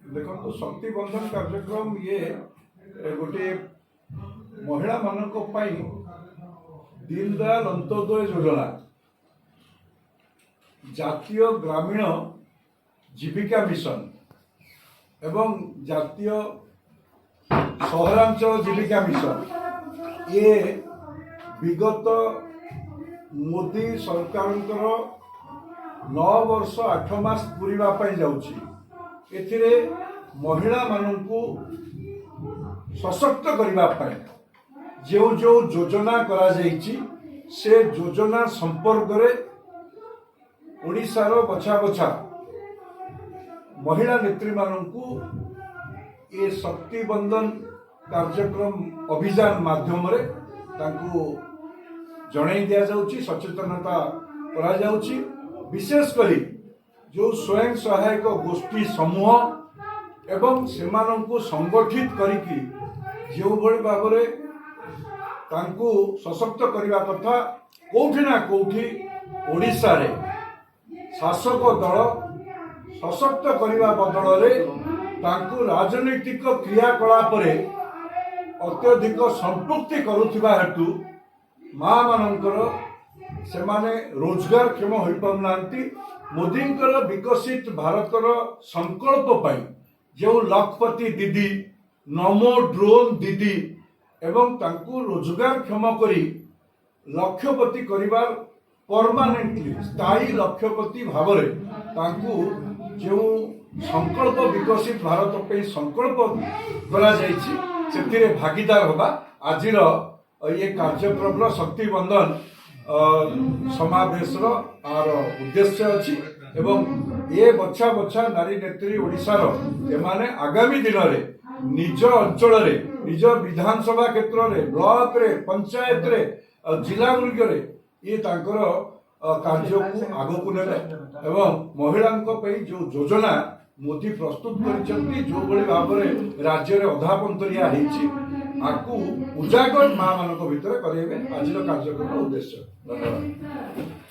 देखो तो शक्ति बंधन कार्यक्रम ये गोटे महिला मानक दीनदयाल अंत्योदय योजना जातीय ग्रामीण जीविका मिशन एवं जातीय सहरांचल जीविका मिशन ये विगत मोदी सरकार 9 वर्ष 8 मास पूरा जाउछि। एथिरे महिला मानू सशक्त करने जो जो योजना करा जाइछि से योजना संपर्क में ओडिशार बछा बछा महिला नेत्री मानू ये शक्ति बंधन कार्यक्रम अभियान माध्यम रे तांको जणाई दिया जाउछि, सचेतनता करा जाउछि। विशेषकर जो स्वयं सहायक गोष्ठी समूह एवं सेमानंकु संगठित करिकी जो भली भाव में तांको सशक्त करने कथा कोठी ना कोठी ओडिशा रे शासक दल सशक्त करने बदल में तांको राजनीतिक क्रियाकलाप रे अत्यधिक संपृक्ति करुथिबा हेतु माँ मानकर से माने रोजगार क्षम हो पारनांती। मोदींकर विकसित भारतर संकल्प पाई जो लखपति दीदी नमो ड्रोन दीदी एवं तांकु रोजगार क्षम करी लक्षपति करिवार परमानेंटली स्थायी लक्षपति भाव रे तांकु जो संकल्प विकसित भारत पे संकल्प करा जाइछि सेतिरे भागीदार होबा आजिर ये कार्यक्रम शक्ति बंधन समावेश आर उद्देश्य अच्छी एवं ये बछा बछा नारी नेत्री ओडिशार एमाने आगामी दिन में निज अंचल रे निज विधानसभा क्षेत्र रे ब्लॉक रे पंचायत रे जिला गुरिक रे ये तांकर कार्य को आग को नेबे एवं महिलांक पे जो योजना मोदी प्रस्तुत करिसेंती जो बड़ी भाव में राज्य रे अधापंतरिया हेछि आकु उजागर माँ मानक भितर करेबे आजिर कार्यक्रम उद्देश्य। धन्यवाद।